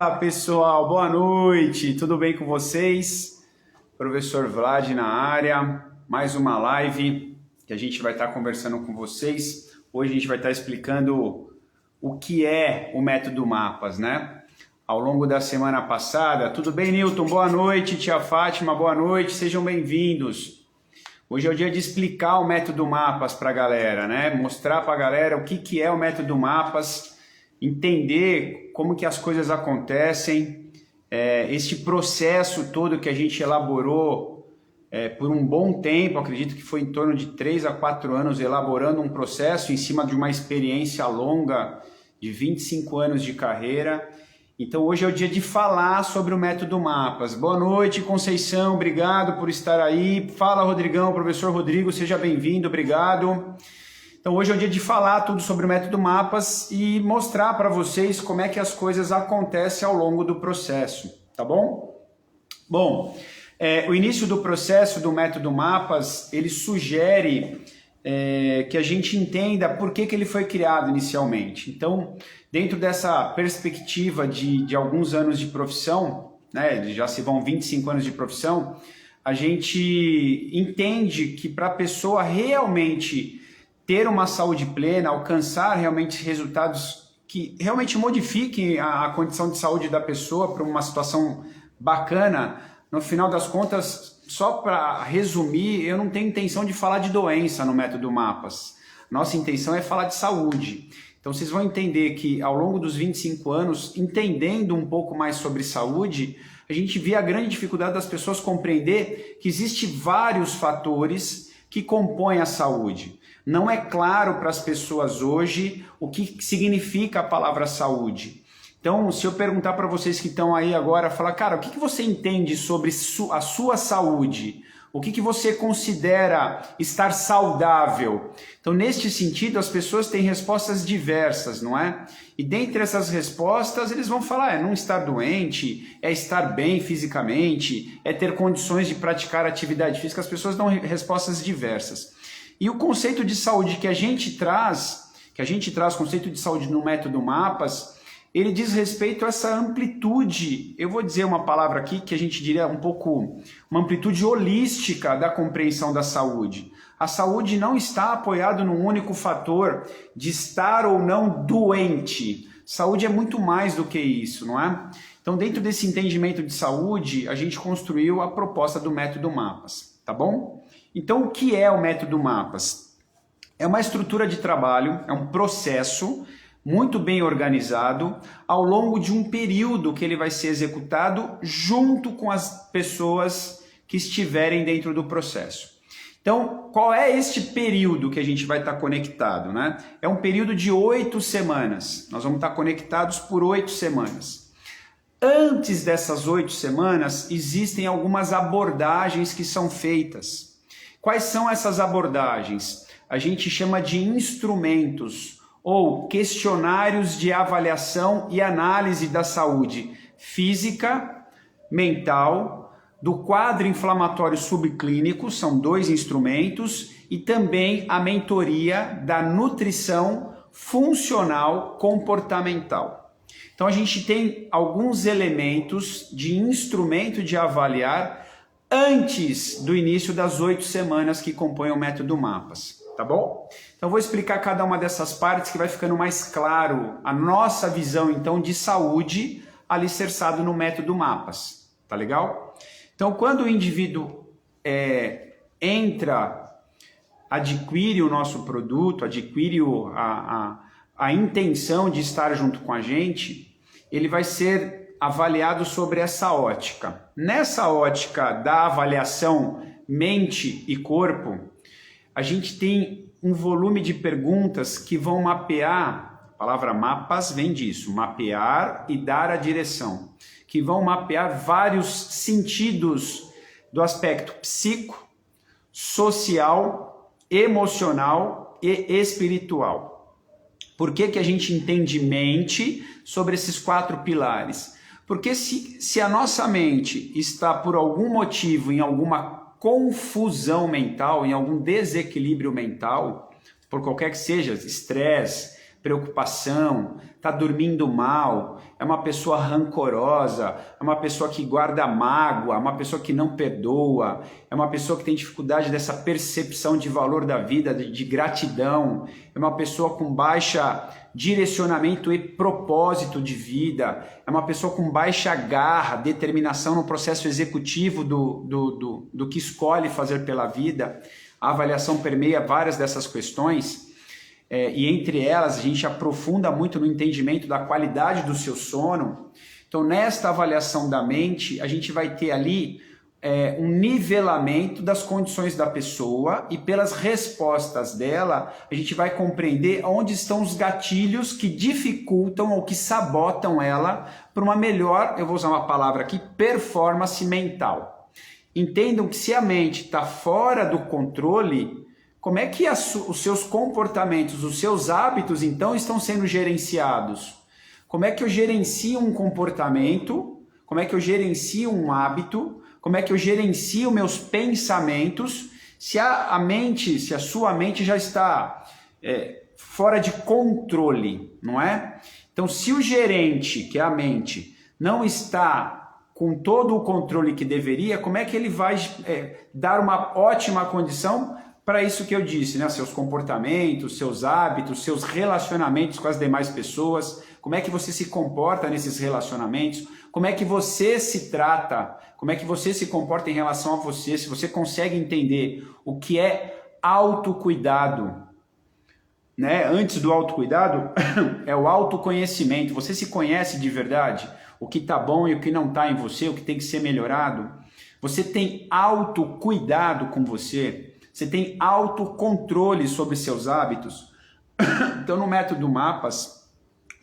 Olá pessoal, boa noite, tudo bem com vocês? Professor Vlad na área, mais uma live que a gente vai estar conversando com vocês. Hoje a gente vai estar explicando o que é o método MAPAS, né? Ao longo da semana passada, tudo bem, Newton? Boa noite, tia Fátima, boa noite, sejam bem-vindos. Hoje é o dia de explicar o método MAPAS para a galera, né? Mostrar para a galera o que é o método MAPAS, entender como que as coisas acontecem, este processo todo que a gente elaborou por um bom tempo, acredito que foi em torno de 3 a 4 anos elaborando um processo em cima de uma experiência longa de 25 anos de carreira. Então hoje é o dia de falar sobre o método MAPAS. Boa noite, Conceição, obrigado por estar aí. Fala, Rodrigão, professor Rodrigo, seja bem-vindo, obrigado. Então hoje é o dia de falar tudo sobre o método MAPAS e mostrar para vocês como é que as coisas acontecem ao longo do processo, tá bom? Bom, o início do processo do método MAPAS, ele sugere que a gente entenda por que ele foi criado inicialmente. Então, dentro dessa perspectiva de alguns anos de profissão, né, já se vão 25 anos de profissão, a gente entende que para a pessoa realmente ter uma saúde plena, alcançar realmente resultados que realmente modifiquem a condição de saúde da pessoa para uma situação bacana, no final das contas, só para resumir, eu não tenho intenção de falar de doença no método MAPAS. Nossa intenção é falar de saúde. Então vocês vão entender que ao longo dos 25 anos, entendendo um pouco mais sobre saúde, a gente vê a grande dificuldade das pessoas compreender que existem vários fatores que compõem a saúde. Não é claro para as pessoas hoje o que significa a palavra saúde. Então, se eu perguntar para vocês que estão aí agora, falar, cara, o que você entende sobre a sua saúde? O que você considera estar saudável? Então, neste sentido, as pessoas têm respostas diversas, não é? E dentre essas respostas, eles vão falar, não estar doente, é estar bem fisicamente, é ter condições de praticar atividade física. As pessoas dão respostas diversas. E o conceito de saúde que a gente traz, conceito de saúde no método MAPAS, ele diz respeito a essa amplitude, eu vou dizer uma palavra aqui que a gente diria um pouco, uma amplitude holística da compreensão da saúde. A saúde não está apoiada num único fator de estar ou não doente. Saúde é muito mais do que isso, não é? Então, dentro desse entendimento de saúde, a gente construiu a proposta do método MAPAS, tá bom? Então, o que é o método MAPAS? É uma estrutura de trabalho, é um processo muito bem organizado ao longo de um período que ele vai ser executado junto com as pessoas que estiverem dentro do processo. Então, qual é este período que a gente vai estar conectado, né? É um período de 8 semanas. Nós vamos estar conectados por 8 semanas. Antes dessas 8 semanas, existem algumas abordagens que são feitas. Quais são essas abordagens? A gente chama de instrumentos ou questionários de avaliação e análise da saúde física, mental, do quadro inflamatório subclínico, são 2 instrumentos, e também a mentoria da nutrição funcional comportamental. Então a gente tem alguns elementos de instrumento de avaliar antes do início das 8 semanas que compõem o método MAPAS, tá bom? Então vou explicar cada uma dessas partes que vai ficando mais claro a nossa visão então de saúde alicerçado no MAPAS, tá legal? Então quando o indivíduo adquire o nosso produto, adquire a intenção de estar junto com a gente, ele vai ser avaliado sobre essa ótica. Nessa ótica da avaliação mente e corpo, a gente tem um volume de perguntas que vão mapear, a palavra MAPAS vem disso, mapear e dar a direção, que vão mapear vários sentidos do aspecto psico, social, emocional e espiritual. Por que a gente entende mente sobre esses 4 pilares? Porque se a nossa mente está por algum motivo em alguma confusão mental, em algum desequilíbrio mental, por qualquer que seja, estresse, preocupação, está dormindo mal, é uma pessoa rancorosa, é uma pessoa que guarda mágoa, é uma pessoa que não perdoa, é uma pessoa que tem dificuldade dessa percepção de valor da vida, de gratidão, é uma pessoa com baixa direcionamento e propósito de vida, é uma pessoa com baixa garra, determinação no processo executivo do que escolhe fazer pela vida. A avaliação permeia várias dessas questões. E entre elas a gente aprofunda muito no entendimento da qualidade do seu sono. Então, nesta avaliação da mente, a gente vai ter ali um nivelamento das condições da pessoa e pelas respostas dela, a gente vai compreender onde estão os gatilhos que dificultam ou que sabotam ela para uma melhor, eu vou usar uma palavra aqui, performance mental. Entendam que se a mente está fora do controle, como é que os seus comportamentos, os seus hábitos, então, estão sendo gerenciados? Como é que eu gerencio um comportamento? Como é que eu gerencio um hábito? Como é que eu gerencio meus pensamentos? Se a sua mente já está fora de controle, não é? Então, se o gerente, que é a mente, não está com todo o controle que deveria, como é que ele vai dar uma ótima condição para isso que eu disse, né? Seus comportamentos, seus hábitos, seus relacionamentos com as demais pessoas, como é que você se comporta nesses relacionamentos, como é que você se trata, como é que você se comporta em relação a você, se você consegue entender o que é autocuidado, né? Antes do autocuidado é o autoconhecimento, você se conhece de verdade, o que está bom e o que não está em você, o que tem que ser melhorado, você tem autocuidado com você. Você tem autocontrole sobre seus hábitos. Então, no método MAPAS,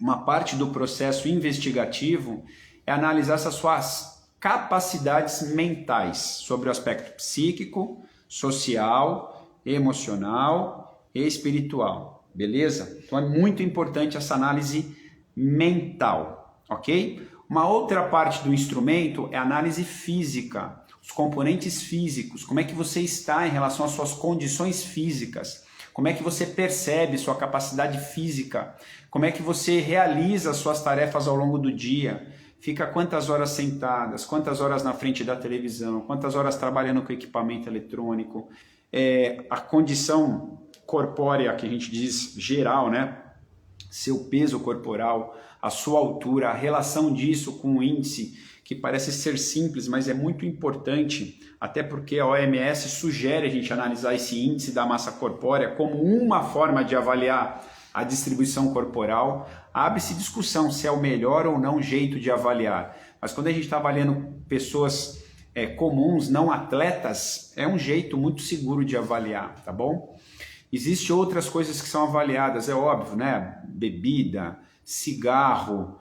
uma parte do processo investigativo é analisar essas suas capacidades mentais sobre o aspecto psíquico, social, emocional e espiritual. Beleza? Então, é muito importante essa análise mental, ok? Uma outra parte do instrumento é a análise física. Os componentes físicos, como é que você está em relação às suas condições físicas, como é que você percebe sua capacidade física, como é que você realiza as suas tarefas ao longo do dia, fica quantas horas sentadas, quantas horas na frente da televisão, quantas horas trabalhando com equipamento eletrônico, a condição corpórea que a gente diz geral, né? Seu peso corporal, a sua altura, a relação disso com o índice, que parece ser simples, mas é muito importante, até porque a OMS sugere a gente analisar esse índice da massa corpórea como uma forma de avaliar a distribuição corporal. Abre-se discussão se é o melhor ou não jeito de avaliar, mas quando a gente está avaliando pessoas comuns, não atletas, é um jeito muito seguro de avaliar, tá bom? Existem outras coisas que são avaliadas, é óbvio, né? Bebida, cigarro,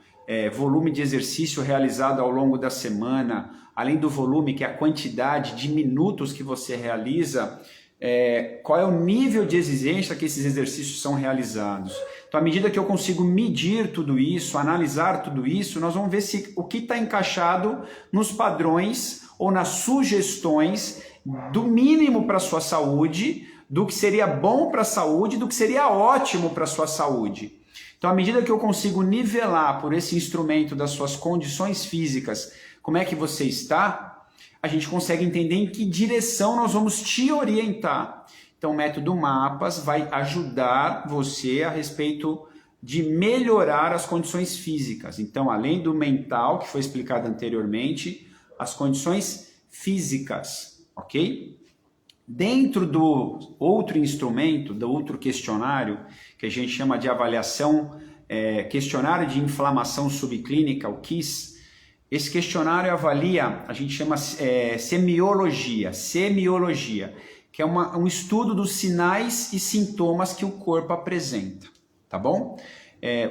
volume de exercício realizado ao longo da semana, além do volume, que é a quantidade de minutos que você realiza, qual é o nível de exigência que esses exercícios são realizados. Então, à medida que eu consigo medir tudo isso, analisar tudo isso, nós vamos ver se o que está encaixado nos padrões ou nas sugestões do mínimo para a sua saúde, do que seria bom para a saúde, do que seria ótimo para a sua saúde. Então, à medida que eu consigo nivelar por esse instrumento das suas condições físicas, como é que você está, a gente consegue entender em que direção nós vamos te orientar. Então, o método MAPAS vai ajudar você a respeito de melhorar as condições físicas. Então, além do mental, que foi explicado anteriormente, as condições físicas, ok? Dentro do outro instrumento, do outro questionário, que a gente chama de avaliação, questionário de inflamação subclínica, o KISS, esse questionário avalia, a gente chama semiologia, que é um estudo dos sinais e sintomas que o corpo apresenta, tá bom?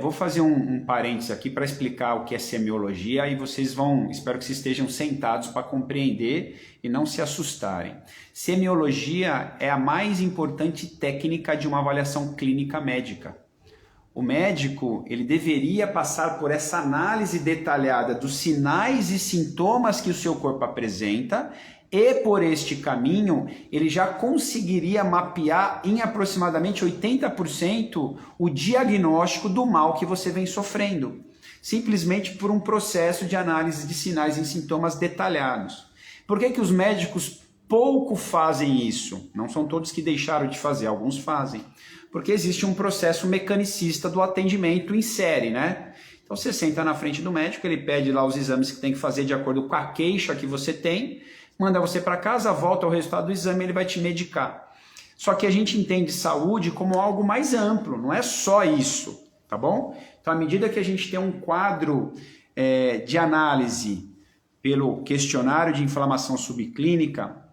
Vou fazer um parênteses aqui para explicar o que é semiologia e vocês espero que vocês estejam sentados para compreender e não se assustarem. Semiologia é a mais importante técnica de uma avaliação clínica médica. O médico, ele deveria passar por essa análise detalhada dos sinais e sintomas que o seu corpo apresenta E por este caminho, ele já conseguiria mapear em aproximadamente 80% o diagnóstico do mal que você vem sofrendo, simplesmente por um processo de análise de sinais e sintomas detalhados. Por que os médicos pouco fazem isso? Não são todos que deixaram de fazer, alguns fazem. Porque existe um processo mecanicista do atendimento em série, né? Então você senta na frente do médico, ele pede lá os exames que tem que fazer de acordo com a queixa que você tem, manda você para casa, volta ao resultado do exame e ele vai te medicar. Só que a gente entende saúde como algo mais amplo, não é só isso, tá bom? Então, à medida que a gente tem um quadro de análise pelo questionário de inflamação subclínica,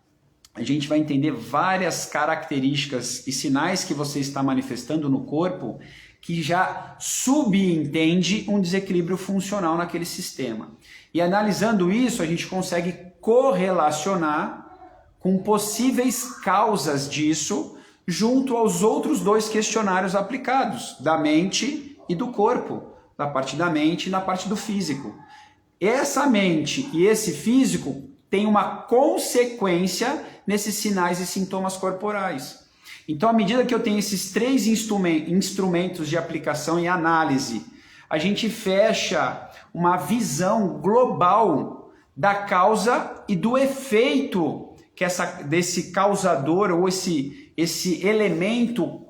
a gente vai entender várias características e sinais que você está manifestando no corpo que já subentende um desequilíbrio funcional naquele sistema. E analisando isso, a gente consegue correlacionar com possíveis causas disso junto aos outros 2 questionários aplicados, da mente e do corpo, da parte da mente e na parte do físico. Essa mente e esse físico tem uma consequência nesses sinais e sintomas corporais. Então, à medida que eu tenho esses 3 instrumentos de aplicação e análise, a gente fecha uma visão global da causa e do efeito que desse causador ou esse elemento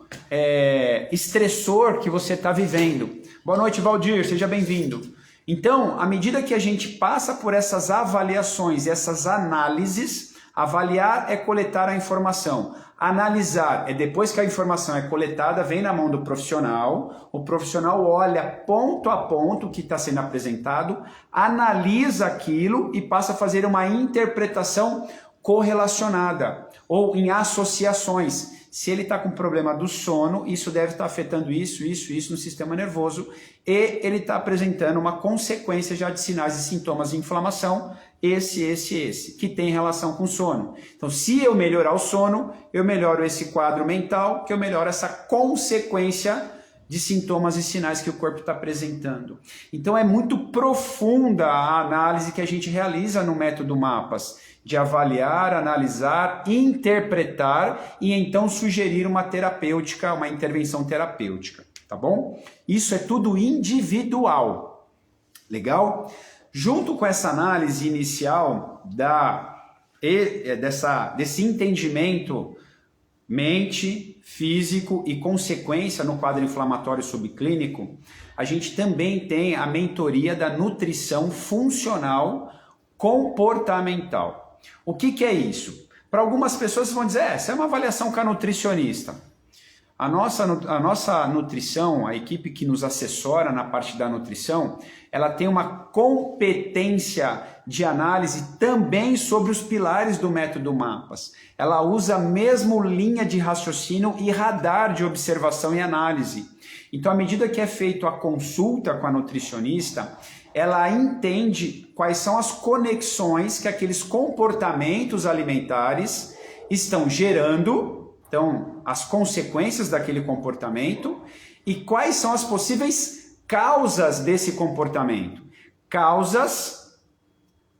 estressor que você está vivendo. Boa noite, Valdir, seja bem-vindo. Então, à medida que a gente passa por essas avaliações, essas análises, avaliar é coletar a informação. Analisar é depois que a informação é coletada, vem na mão do profissional, o profissional olha ponto a ponto o que está sendo apresentado, analisa aquilo e passa a fazer uma interpretação correlacionada ou em associações. Se ele está com problema do sono, isso deve estar afetando isso no sistema nervoso e ele está apresentando uma consequência já de sinais e sintomas de inflamação, esse, que tem relação com o sono. Então, se eu melhorar o sono, eu melhoro esse quadro mental, que eu melhoro essa consequência de sintomas e sinais que o corpo está apresentando. Então, é muito profunda a análise que a gente realiza no método MAPAS, de avaliar, analisar, interpretar e então sugerir uma terapêutica, uma intervenção terapêutica, tá bom? Isso é tudo individual, legal? Junto com essa análise inicial desse entendimento mente, físico e consequência no quadro inflamatório subclínico, a gente também tem a mentoria da nutrição funcional comportamental. O que é isso? Para algumas pessoas vão dizer, essa é uma avaliação com a nutricionista. A nossa nutrição, a equipe que nos assessora na parte da nutrição, ela tem uma competência de análise também sobre os pilares do método MAPAS. Ela usa mesmo linha de raciocínio e radar de observação e análise. Então, à medida que é feita a consulta com a nutricionista, ela entende quais são as conexões que aqueles comportamentos alimentares estão gerando, então, as consequências daquele comportamento e quais são as possíveis causas desse comportamento. Causas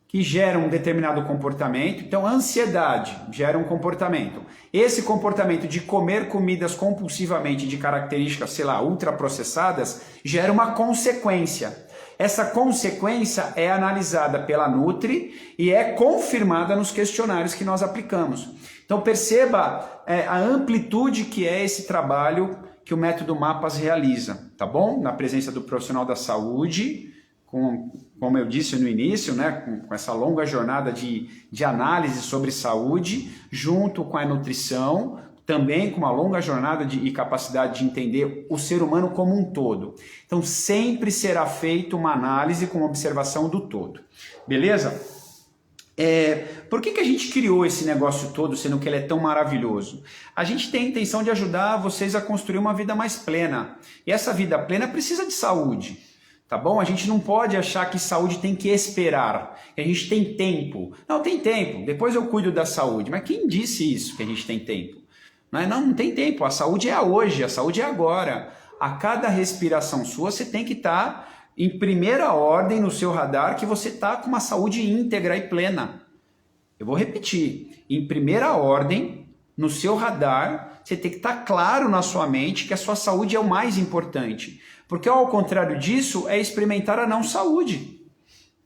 que geram um determinado comportamento, então, ansiedade gera um comportamento. Esse comportamento de comer comidas compulsivamente de características, sei lá, ultraprocessadas, gera uma consequência. Essa consequência é analisada pela Nutri e é confirmada nos questionários que nós aplicamos. Então perceba a amplitude que é esse trabalho que o método MAPAS realiza, tá bom? Na presença do profissional da saúde, como eu disse no início, né, com essa longa jornada de análise sobre saúde, junto com a nutrição, também com uma longa jornada e capacidade de entender o ser humano como um todo. Então, sempre será feita uma análise com observação do todo. Beleza? Por que a gente criou esse negócio todo, sendo que ele é tão maravilhoso? A gente tem a intenção de ajudar vocês a construir uma vida mais plena. E essa vida plena precisa de saúde. Tá bom? A gente não pode achar que saúde tem que esperar, que a gente tem tempo. Não, tem tempo. Depois eu cuido da saúde. Mas quem disse isso, que a gente tem tempo? Não tem tempo, a saúde é hoje, a saúde é agora. A cada respiração sua, você tem que estar em primeira ordem no seu radar que você está com uma saúde íntegra e plena. Eu vou repetir. Em primeira ordem, no seu radar, você tem que estar claro na sua mente que a sua saúde é o mais importante. Porque ao contrário disso, é experimentar a não saúde.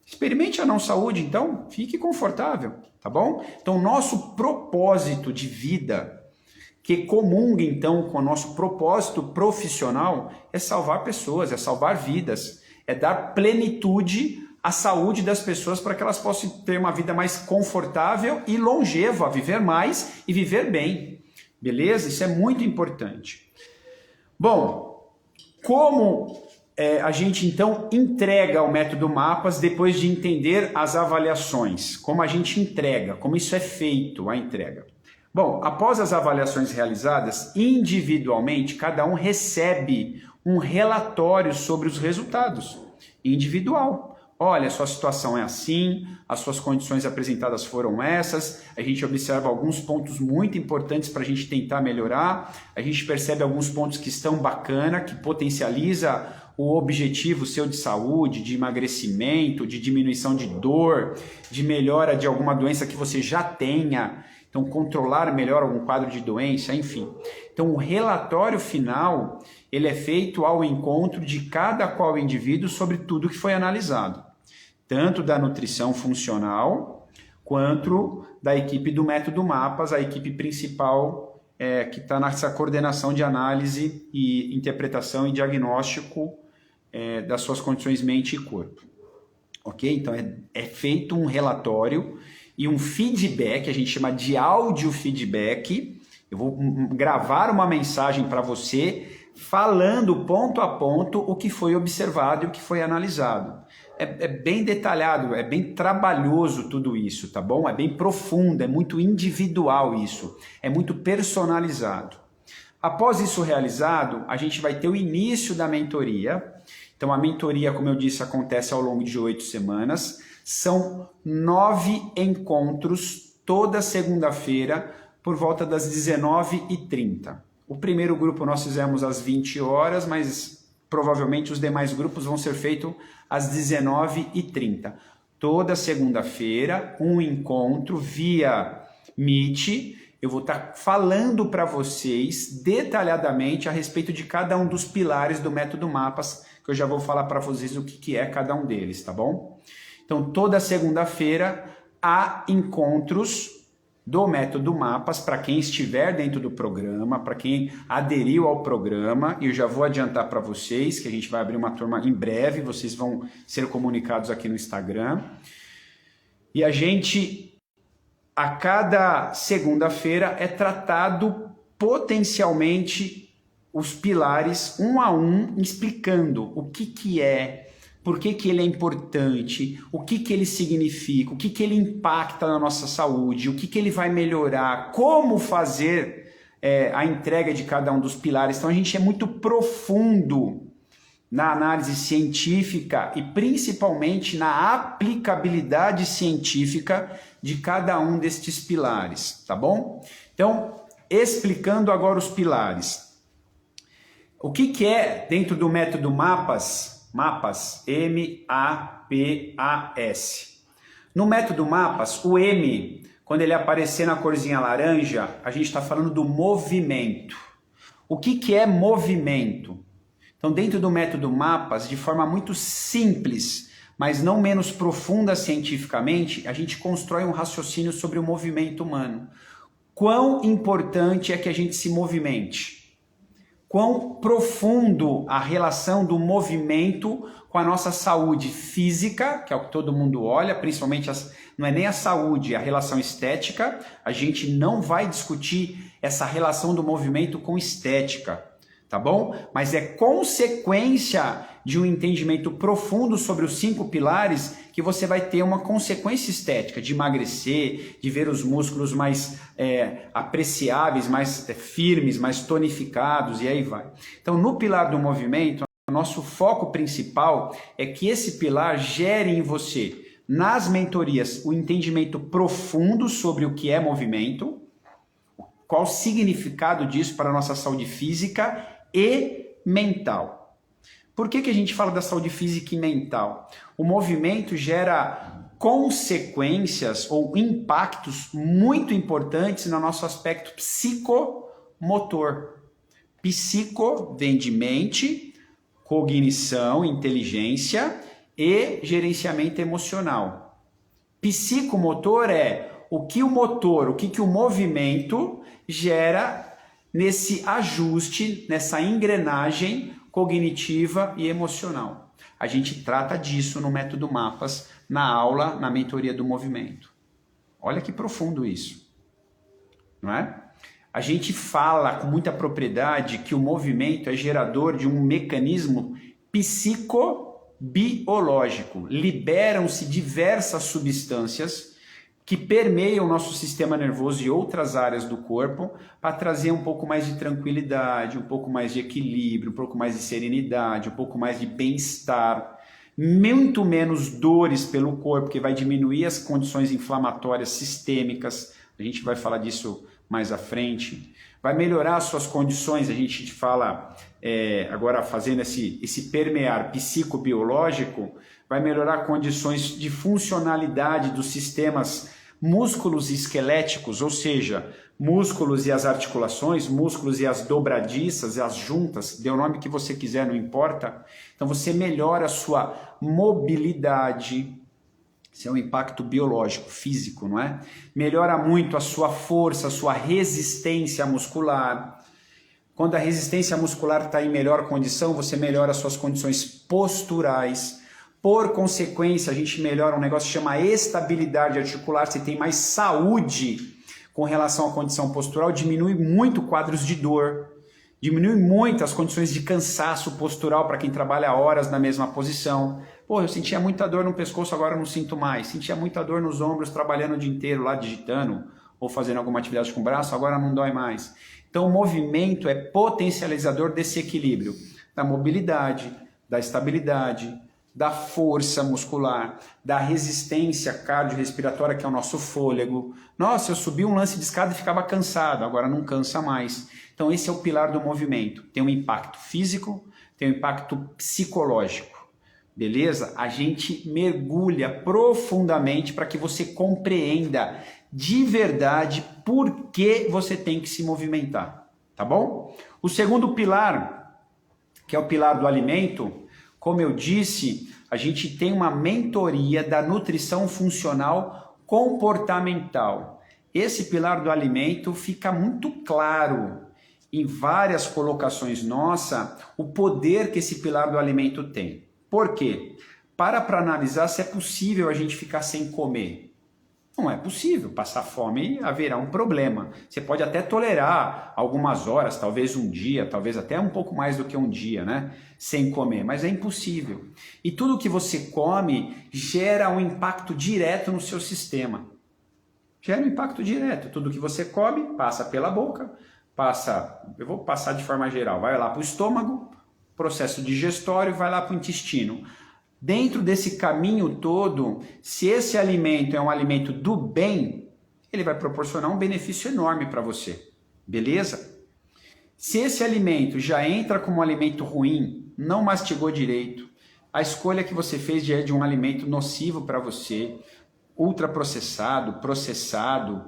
Experimente a não saúde, então fique confortável, tá bom? Então, o nosso propósito de vida, que comunga então com o nosso propósito profissional, é salvar pessoas, é salvar vidas, é dar plenitude à saúde das pessoas para que elas possam ter uma vida mais confortável e longeva, viver mais e viver bem. Beleza? Isso é muito importante. Bom, como a gente então entrega o método Mapas depois de entender as avaliações? Como a gente entrega? Como isso é feito, a entrega? Bom, após as avaliações realizadas, individualmente, cada um recebe um relatório sobre os resultados. Individual. Olha, sua situação é assim, as suas condições apresentadas foram essas, a gente observa alguns pontos muito importantes para a gente tentar melhorar, a gente percebe alguns pontos que estão bacana, que potencializa o objetivo seu de saúde, de emagrecimento, de diminuição de dor, de melhora de alguma doença que você já tenha, então controlar melhor algum quadro de doença, enfim. Então o relatório final, ele é feito ao encontro de cada qual indivíduo sobre tudo que foi analisado. Tanto da nutrição funcional, quanto da equipe do Método Mapas, a equipe principal que está nessa coordenação de análise e interpretação e diagnóstico das suas condições mente e corpo. Ok? Então é feito um relatório e um feedback, a gente chama de áudio feedback. Eu vou gravar uma mensagem para você falando ponto a ponto o que foi observado e o que foi analisado. É bem detalhado, é bem trabalhoso tudo isso, tá bom? É bem profundo, é muito individual isso, é muito personalizado. Após isso realizado, a gente vai ter o início da mentoria. Então a mentoria, como eu disse, acontece ao longo de 8 semanas. São 9 encontros toda segunda-feira por volta das 19h30. O primeiro grupo nós fizemos às 20 horas, mas provavelmente os demais grupos vão ser feitos às 19h30. Toda segunda-feira, um encontro via Meet. Eu vou estar falando para vocês detalhadamente a respeito de cada um dos pilares do Método Mapas, que eu já vou falar para vocês o que é cada um deles, tá bom? Então, toda segunda-feira há encontros do Método Mapas para quem estiver dentro do programa, para quem aderiu ao programa, e eu já vou adiantar para vocês que a gente vai abrir uma turma em breve, vocês vão ser comunicados aqui no Instagram. E a gente, a cada segunda-feira, é tratado potencialmente os pilares um a um, explicando o que é, por que ele é importante, o que ele significa, o que ele impacta na nossa saúde, o que ele vai melhorar, como fazer a entrega de cada um dos pilares. Então a gente é muito profundo na análise científica e principalmente na aplicabilidade científica de cada um destes pilares, tá bom? Então, explicando agora os pilares. O que é dentro do método Mapas? Mapas, M-A-P-A-S. No método Mapas, o M, quando ele aparecer na corzinha laranja, a gente está falando do movimento. O que é movimento? Então, dentro do método Mapas, de forma muito simples, mas não menos profunda cientificamente, a gente constrói um raciocínio sobre o movimento humano. Quão importante é que a gente se movimente? Quão profundo a relação do movimento com a nossa saúde física, que é o que todo mundo olha, principalmente não é nem a saúde, a relação estética. A gente não vai discutir essa relação do movimento com estética, tá bom? Mas é consequência de um entendimento profundo sobre os 5 pilares que você vai ter uma consequência estética, de emagrecer, de ver os músculos mais apreciáveis, mais firmes, mais tonificados, e aí vai. Então, no pilar do movimento, o nosso foco principal é que esse pilar gere em você, nas mentorias, o entendimento profundo sobre o que é movimento, qual o significado disso para a nossa saúde física e mental. Por que a gente fala da saúde física e mental? O movimento gera consequências ou impactos muito importantes no nosso aspecto psicomotor. Psico vem de mente, cognição, inteligência e gerenciamento emocional. Psicomotor é o que o motor, o que o movimento gera nesse ajuste, nessa engrenagem cognitiva e emocional. A gente trata disso no método Mapas, na aula, na mentoria do movimento. Olha que profundo isso, não é? A gente fala com muita propriedade que o movimento é gerador de um mecanismo psicobiológico. Liberam-se diversas substâncias que permeiam o nosso sistema nervoso e outras áreas do corpo para trazer um pouco mais de tranquilidade, um pouco mais de equilíbrio, um pouco mais de serenidade, um pouco mais de bem-estar, muito menos dores pelo corpo, que vai diminuir as condições inflamatórias sistêmicas. A gente vai falar disso mais à frente. Vai melhorar as suas condições, a gente fala agora fazendo esse permear psicobiológico, vai melhorar condições de funcionalidade dos sistemas músculos e esqueléticos, ou seja, músculos e as articulações, músculos e as dobradiças e as juntas, dê o nome que você quiser, não importa. Então você melhora a sua mobilidade, isso é um impacto biológico, físico, não é? Melhora muito a sua força, a sua resistência muscular. Quando a resistência muscular está em melhor condição, você melhora as suas condições posturais. Por consequência, a gente melhora um negócio que chama estabilidade articular. Você tem mais saúde com relação à condição postural, diminui muito quadros de dor, diminui muito as condições de cansaço postural para quem trabalha horas na mesma posição. Pô, eu sentia muita dor no pescoço, agora não sinto mais. Sentia muita dor nos ombros, trabalhando o dia inteiro lá digitando ou fazendo alguma atividade com o braço, agora não dói mais. Então o movimento é potencializador desse equilíbrio, da mobilidade, da estabilidade, da força muscular, da resistência cardiorrespiratória, que é o nosso fôlego. Nossa, eu subi um lance de escada e ficava cansado, agora não cansa mais. Então esse é o pilar do movimento. Tem um impacto físico, tem um impacto psicológico. Beleza? A gente mergulha profundamente para que você compreenda de verdade por que você tem que se movimentar, tá bom? O segundo pilar, que é o pilar do alimento, como eu disse, a gente tem uma mentoria da nutrição funcional comportamental. Esse pilar do alimento fica muito claro em várias colocações nossas o poder que esse pilar do alimento tem. Por quê? Para analisar se é possível a gente ficar sem comer. Não é possível, passar fome haverá um problema. Você pode até tolerar algumas horas, talvez um dia, talvez até um pouco mais do que um dia, né? Sem comer, mas é impossível. E tudo que você come gera um impacto direto no seu sistema. Gera um impacto direto. Tudo que você come passa pela boca, eu vou passar de forma geral, vai lá para o estômago, processo digestório, vai lá para o intestino. Dentro desse caminho todo, se esse alimento é um alimento do bem, ele vai proporcionar um benefício enorme para você, beleza? Se esse alimento já entra como um alimento ruim, não mastigou direito, a escolha que você fez é de um alimento nocivo para você, ultraprocessado, processado,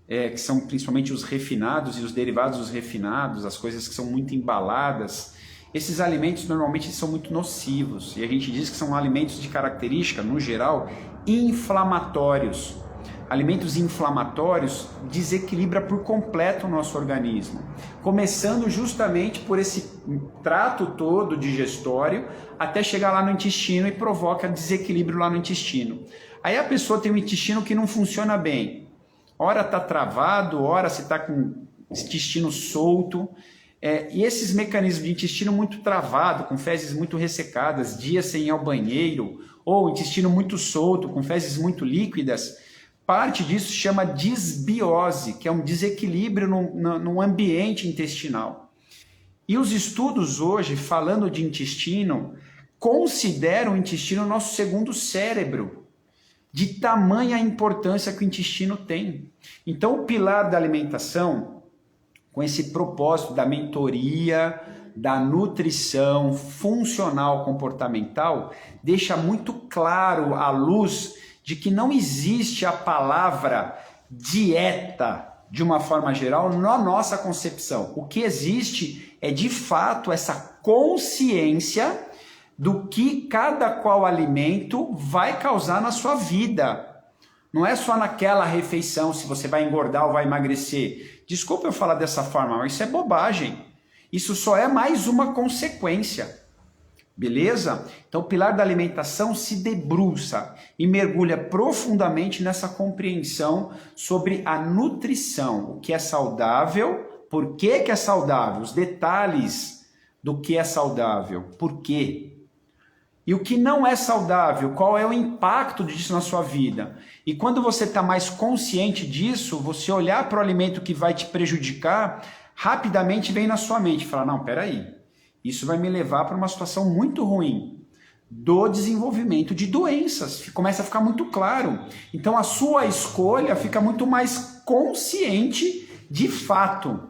que são principalmente os refinados e os derivados dos refinados, as coisas que são muito embaladas. Esses alimentos normalmente são muito nocivos e a gente diz que são alimentos de característica, no geral, inflamatórios. Alimentos inflamatórios desequilibram por completo o nosso organismo, começando justamente por esse trato todo digestório até chegar lá no intestino e provoca desequilíbrio lá no intestino. Aí a pessoa tem um intestino que não funciona bem. Ora está travado, ora se está com o intestino solto. E esses mecanismos de intestino muito travado, com fezes muito ressecadas, dias sem ir ao banheiro, ou intestino muito solto, com fezes muito líquidas, parte disso chama disbiose, que é um desequilíbrio no ambiente intestinal. E os estudos hoje, falando de intestino, consideram o intestino nosso segundo cérebro, de tamanha importância que o intestino tem. Então, o pilar da alimentação, com esse propósito da mentoria, da nutrição funcional comportamental, deixa muito claro a luz de que não existe a palavra dieta de uma forma geral na nossa concepção. O que existe é de fato essa consciência do que cada qual alimento vai causar na sua vida. Não é só naquela refeição se você vai engordar ou vai emagrecer. Desculpa eu falar dessa forma, mas isso é bobagem. Isso só é mais uma consequência. Beleza? Então o pilar da alimentação se debruça e mergulha profundamente nessa compreensão sobre a nutrição, o que é saudável, por que que é saudável, os detalhes do que é saudável, por quê? E o que não é saudável, qual é o impacto disso na sua vida? E quando você está mais consciente disso, você olhar para o alimento que vai te prejudicar, rapidamente vem na sua mente, fala, não, peraí, isso vai me levar para uma situação muito ruim do desenvolvimento de doenças. Começa a ficar muito claro. Então a sua escolha fica muito mais consciente de fato.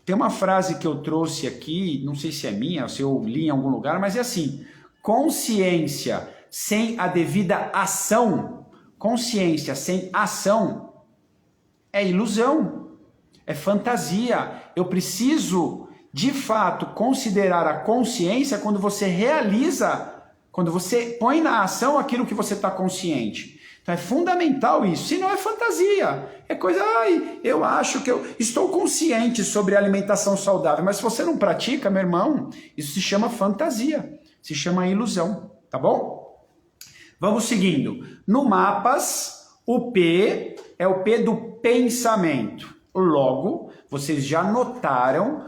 Tem uma frase que eu trouxe aqui, não sei se é minha, se eu li em algum lugar, mas é assim, consciência sem a devida ação, consciência sem ação é ilusão, é fantasia. Eu preciso de fato considerar a consciência quando você realiza, quando você põe na ação aquilo que você está consciente. Então é fundamental isso, senão é fantasia, é coisa, eu acho que eu estou consciente sobre a alimentação saudável, mas se você não pratica, meu irmão, isso se chama fantasia, se chama ilusão, tá bom? Vamos seguindo. No Mapas, o P é o P do pensamento. Logo, vocês já notaram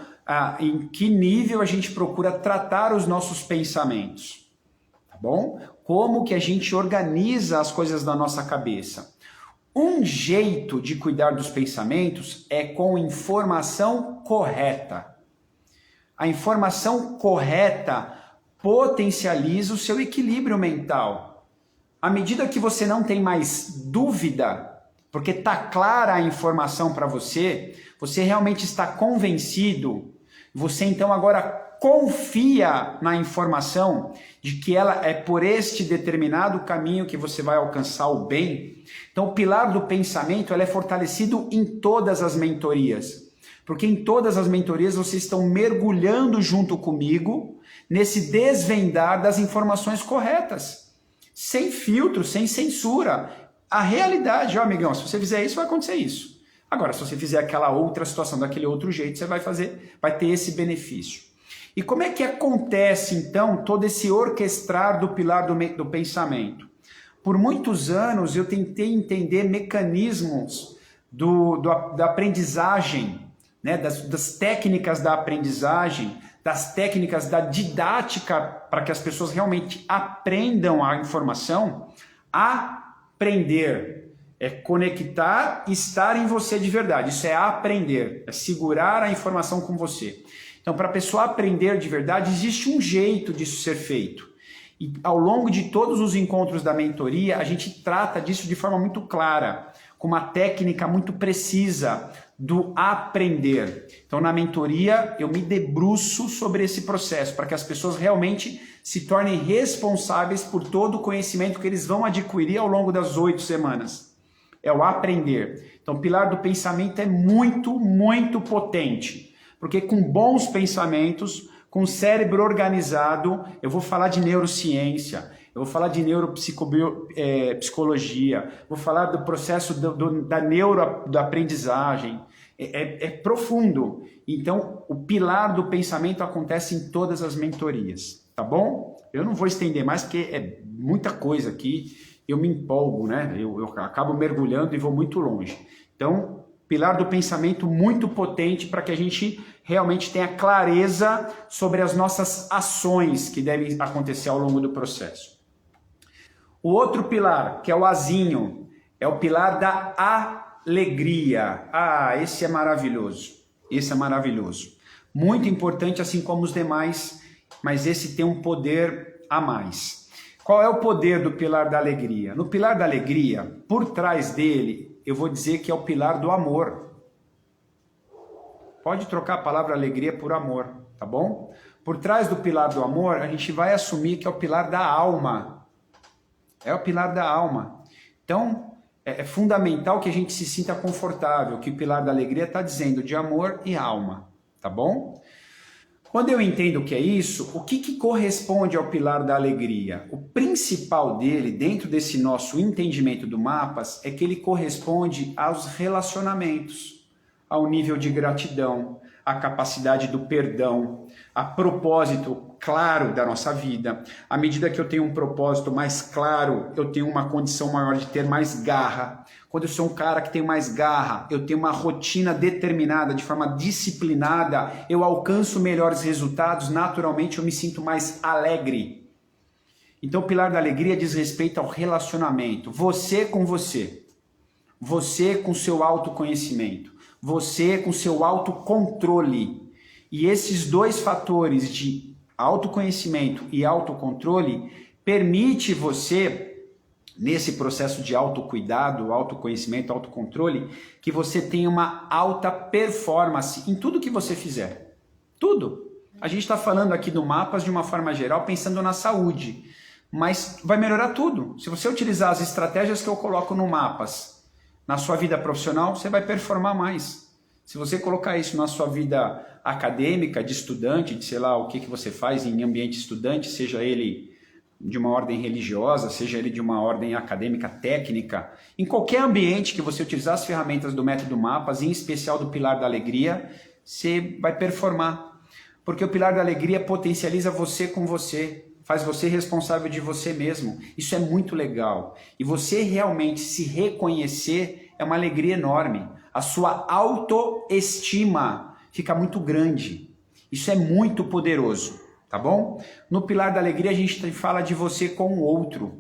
em que nível a gente procura tratar os nossos pensamentos, tá bom? Como que a gente organiza as coisas na nossa cabeça. Um jeito de cuidar dos pensamentos é com informação correta. A informação correta potencializa o seu equilíbrio mental. À medida que você não tem mais dúvida, porque está clara a informação para você, você realmente está convencido, você então agora confia na informação de que ela é por este determinado caminho que você vai alcançar o bem. Então o pilar do pensamento ele é fortalecido em todas as mentorias, porque em todas as mentorias vocês estão mergulhando junto comigo nesse desvendar das informações corretas, sem filtro, sem censura. A realidade, ó amigão, se você fizer isso, vai acontecer isso. Agora, se você fizer aquela outra situação daquele outro jeito, você vai ter esse benefício. E como é que acontece, então, todo esse orquestrar do pilar do pensamento? Por muitos anos, eu tentei entender mecanismos da aprendizagem, né? das técnicas da aprendizagem, das técnicas da didática para que as pessoas realmente aprendam a informação. Aprender é conectar, estar em você de verdade. Isso é aprender, é segurar a informação com você. Então, para a pessoa aprender de verdade, existe um jeito disso ser feito. E ao longo de todos os encontros da mentoria, a gente trata disso de forma muito clara, com uma técnica muito precisa do aprender. Então, na mentoria, eu me debruço sobre esse processo, para que as pessoas realmente se tornem responsáveis por todo o conhecimento que eles vão adquirir ao longo das 8 semanas. É o aprender. Então, o pilar do pensamento é muito, muito potente, porque com bons pensamentos, com o cérebro organizado, eu vou falar de neurociência, eu vou falar de neuropsicologia, vou falar do processo da aprendizagem. É profundo. Então, o pilar do pensamento acontece em todas as mentorias, tá bom? Eu não vou estender mais, porque é muita coisa aqui, eu me empolgo, né? Eu acabo mergulhando e vou muito longe. Então, pilar do pensamento muito potente para que a gente realmente tenha clareza sobre as nossas ações que devem acontecer ao longo do processo. O outro pilar, que é o Azinho, é o pilar da alegria. Esse é maravilhoso. Esse é maravilhoso. Muito importante, assim como os demais, mas esse tem um poder a mais. Qual é o poder do pilar da alegria? No pilar da alegria, por trás dele, eu vou dizer que é o pilar do amor. Pode trocar a palavra alegria por amor, tá bom? Por trás do pilar do amor, a gente vai assumir que é o pilar da alma. É o pilar da alma. Então, é fundamental que a gente se sinta confortável, que o pilar da alegria está dizendo de amor e alma, tá bom? Quando eu entendo o que é isso, o que corresponde ao pilar da alegria? O principal dele, dentro desse nosso entendimento do mapas, é que ele corresponde aos relacionamentos, ao nível de gratidão, à capacidade do perdão, a propósito claro da nossa vida. À medida que eu tenho um propósito mais claro, eu tenho uma condição maior de ter mais garra. Quando eu sou um cara que tem mais garra, eu tenho uma rotina determinada, de forma disciplinada, eu alcanço melhores resultados, naturalmente eu me sinto mais alegre. Então o pilar da alegria diz respeito ao relacionamento. Você com você. Você com seu autoconhecimento. Você com seu autocontrole. E esses dois fatores de autoconhecimento e autocontrole permite você, nesse processo de autocuidado, autoconhecimento, autocontrole, que você tenha uma alta performance em tudo que você fizer. Tudo. A gente está falando aqui do Mapas de uma forma geral, pensando na saúde, mas vai melhorar tudo. Se você utilizar as estratégias que eu coloco no Mapas na sua vida profissional, você vai performar mais. Se você colocar isso na sua vida acadêmica, de estudante, de sei lá o que você faz em ambiente estudante, seja ele de uma ordem religiosa, seja ele de uma ordem acadêmica técnica, em qualquer ambiente que você utilizar as ferramentas do método Mapas, em especial do pilar da alegria, você vai performar. Porque o pilar da alegria potencializa você com você, faz você responsável de você mesmo. Isso é muito legal. E você realmente se reconhecer é uma alegria enorme. A sua autoestima fica muito grande. Isso é muito poderoso, tá bom? No pilar da alegria a gente fala de você com o outro,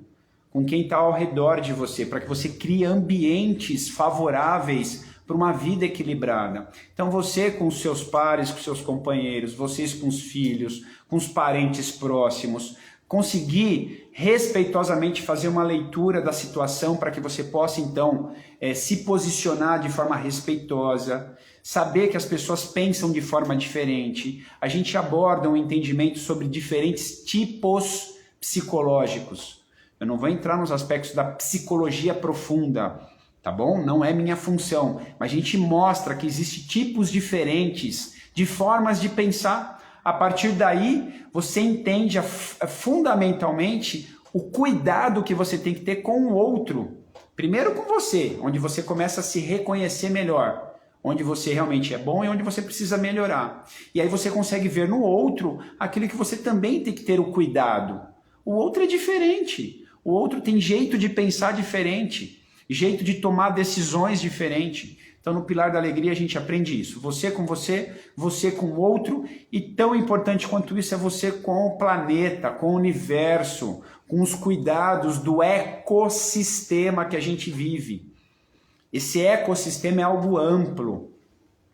com quem está ao redor de você, para que você crie ambientes favoráveis para uma vida equilibrada. Então você com os seus pares, com seus companheiros, vocês com os filhos, com os parentes próximos, conseguir respeitosamente fazer uma leitura da situação para que você possa então se posicionar de forma respeitosa, saber que as pessoas pensam de forma diferente. A gente aborda um entendimento sobre diferentes tipos psicológicos. Eu não vou entrar nos aspectos da psicologia profunda, tá bom? Não é minha função, mas a gente mostra que existem tipos diferentes de formas de pensar. A partir daí, você entende fundamentalmente o cuidado que você tem que ter com o outro. Primeiro com você, onde você começa a se reconhecer melhor, onde você realmente é bom e onde você precisa melhorar. E aí você consegue ver no outro aquilo que você também tem que ter o cuidado. O outro é diferente, o outro tem jeito de pensar diferente, jeito de tomar decisões diferente. Então, no pilar da alegria, a gente aprende isso. Você com você, você com o outro, e tão importante quanto isso é você com o planeta, com o universo, com os cuidados do ecossistema que a gente vive. Esse ecossistema é algo amplo,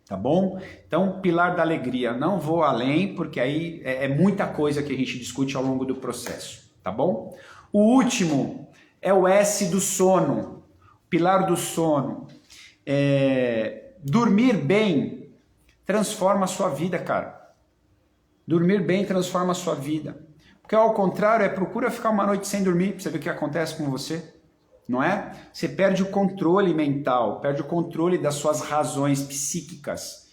tá bom? Então, pilar da alegria, não vou além, porque aí é muita coisa que a gente discute ao longo do processo, tá bom? O último é o S do sono, pilar do sono. Dormir bem transforma a sua vida, cara. Dormir bem transforma a sua vida. Porque ao contrário, procura ficar uma noite sem dormir, pra você ver o que acontece com você. Não é? Você perde o controle mental, perde o controle das suas razões psíquicas.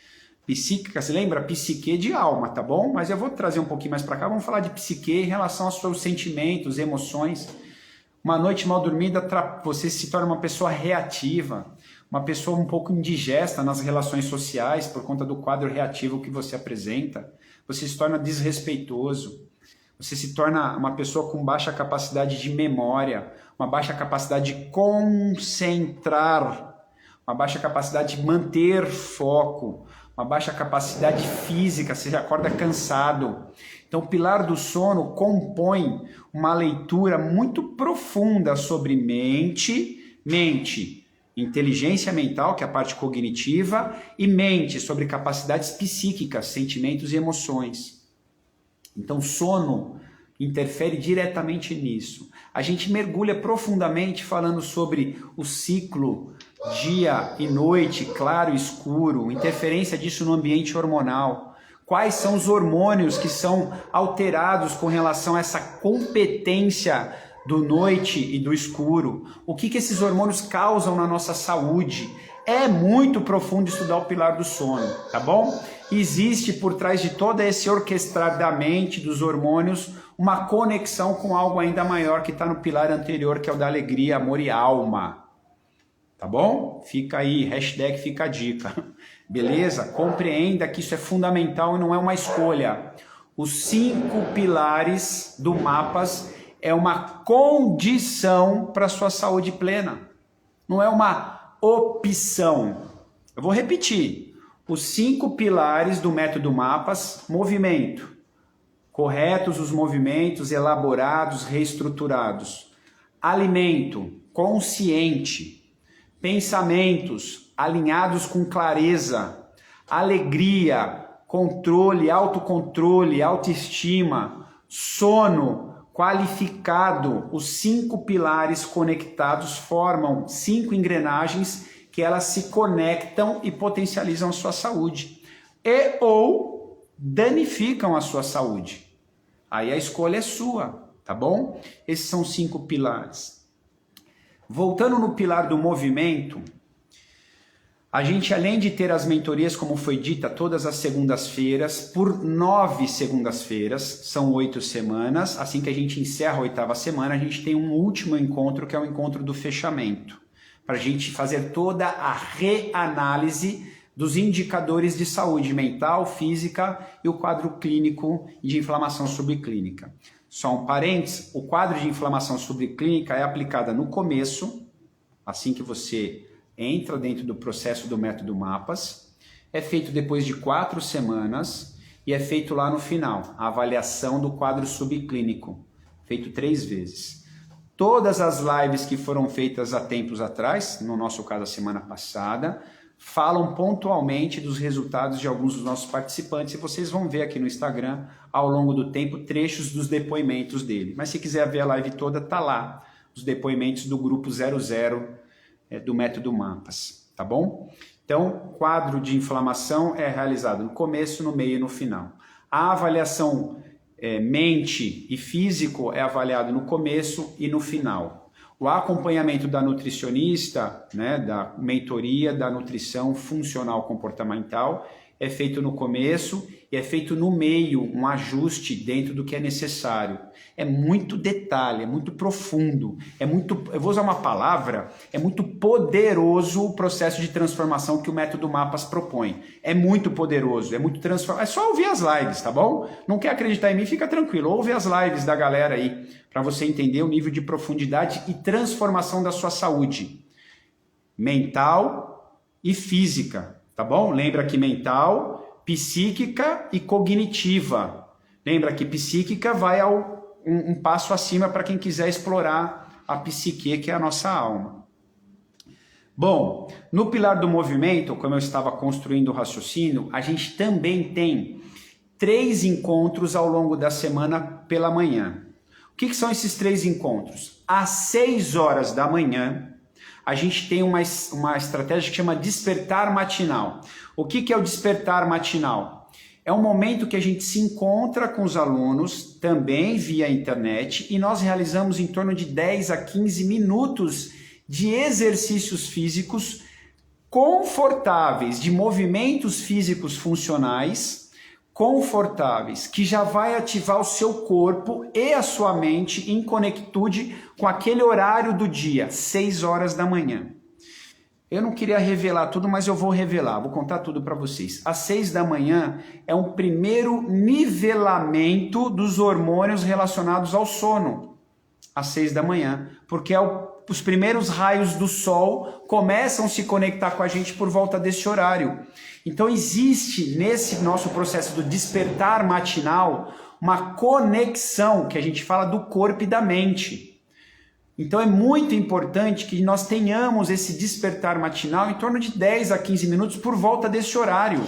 Psíquicas, lembra? Psique de alma, tá bom? Mas eu vou trazer um pouquinho mais para cá, vamos falar de psique em relação aos seus sentimentos, emoções. Uma noite mal dormida, você se torna uma pessoa reativa, uma pessoa um pouco indigesta nas relações sociais por conta do quadro reativo que você apresenta. Você se torna desrespeitoso. Você se torna uma pessoa com baixa capacidade de memória, uma baixa capacidade de concentrar, uma baixa capacidade de manter foco, uma baixa capacidade física, você acorda cansado. Então, o pilar do sono compõe uma leitura muito profunda sobre mente, inteligência mental, que é a parte cognitiva, e mente, sobre capacidades psíquicas, sentimentos e emoções. Então, sono interfere diretamente nisso. A gente mergulha profundamente falando sobre o ciclo dia e noite, claro e escuro, interferência disso no ambiente hormonal. Quais são os hormônios que são alterados com relação a essa competência do noite e do escuro, o que esses hormônios causam na nossa saúde. É muito profundo estudar o pilar do sono, tá bom? Existe por trás de todo esse orquestrar da mente, dos hormônios, uma conexão com algo ainda maior que está no pilar anterior, que é o da alegria, amor e alma. Tá bom? Fica aí, hashtag fica a dica. Beleza? Compreenda que isso é fundamental e não é uma escolha. Os 5 pilares do Mapas é uma condição para a sua saúde plena. Não é uma opção. Eu vou repetir. Os 5 pilares do método Mapas: movimento. Corretos os movimentos, elaborados, reestruturados. Alimento, consciente. Pensamentos, alinhados com clareza. Alegria, controle, autocontrole, autoestima. Sono, qualificado. Os 5 pilares conectados formam 5 engrenagens que elas se conectam e potencializam a sua saúde. E ou danificam a sua saúde. Aí a escolha é sua, tá bom? Esses são 5 pilares. Voltando no pilar do movimento, a gente, além de ter as mentorias, como foi dita, todas as segundas-feiras, por 9 segundas-feiras, são 8 semanas. Assim que a gente encerra a 8ª semana, a gente tem um último encontro, que é o encontro do fechamento, para a gente fazer toda a reanálise dos indicadores de saúde mental, física e o quadro clínico de inflamação subclínica. Só um parênteses, o quadro de inflamação subclínica é aplicada no começo, assim que você entra dentro do processo do método Mapas, é feito depois de 4 semanas e é feito lá no final, a avaliação do quadro subclínico, feito 3 vezes. Todas as lives que foram feitas há tempos atrás, no nosso caso a semana passada, falam pontualmente dos resultados de alguns dos nossos participantes e vocês vão ver aqui no Instagram, ao longo do tempo, trechos dos depoimentos dele. Mas se quiser ver a live toda, tá lá, os depoimentos do grupo 00 do método Mapas, tá bom? Então, quadro de inflamação é realizado no começo, no meio e no final. A avaliação mente e físico é avaliado no começo e no final. O acompanhamento da nutricionista, né, da mentoria da nutrição funcional comportamental é feito no começo e é feito no meio, um ajuste dentro do que é necessário. É muito detalhe, é muito profundo, eu vou usar uma palavra, é muito poderoso o processo de transformação que o método Mapas propõe. É muito poderoso, é muito transformador. É só ouvir as lives, tá bom? Não quer acreditar em mim? Fica tranquilo, ouve as lives da galera aí, para você entender o nível de profundidade e transformação da sua saúde mental e física, tá bom? Lembra que mental, psíquica e cognitiva. Lembra que psíquica vai um passo acima para quem quiser explorar a psique, que é a nossa alma. Bom, no pilar do movimento, como eu estava construindo o raciocínio, a gente também tem 3 encontros ao longo da semana pela manhã. O que são esses 3 encontros? Às 6 horas da manhã, a gente tem uma estratégia que chama despertar matinal. O que é o despertar matinal? É um momento que a gente se encontra com os alunos, também via internet, e nós realizamos em torno de 10 a 15 minutos de exercícios físicos confortáveis, de movimentos físicos funcionais, confortáveis, que já vai ativar o seu corpo e a sua mente em conectude com aquele horário do dia, 6 horas da manhã. Eu não queria revelar tudo, mas eu vou revelar, vou contar tudo para vocês. Às 6 da manhã é um primeiro nivelamento dos hormônios relacionados ao sono. Às 6 da manhã, porque os primeiros raios do sol começam a se conectar com a gente por volta desse horário. Então existe nesse nosso processo do despertar matinal uma conexão que a gente fala do corpo e da mente. Então é muito importante que nós tenhamos esse despertar matinal em torno de 10 a 15 minutos por volta desse horário,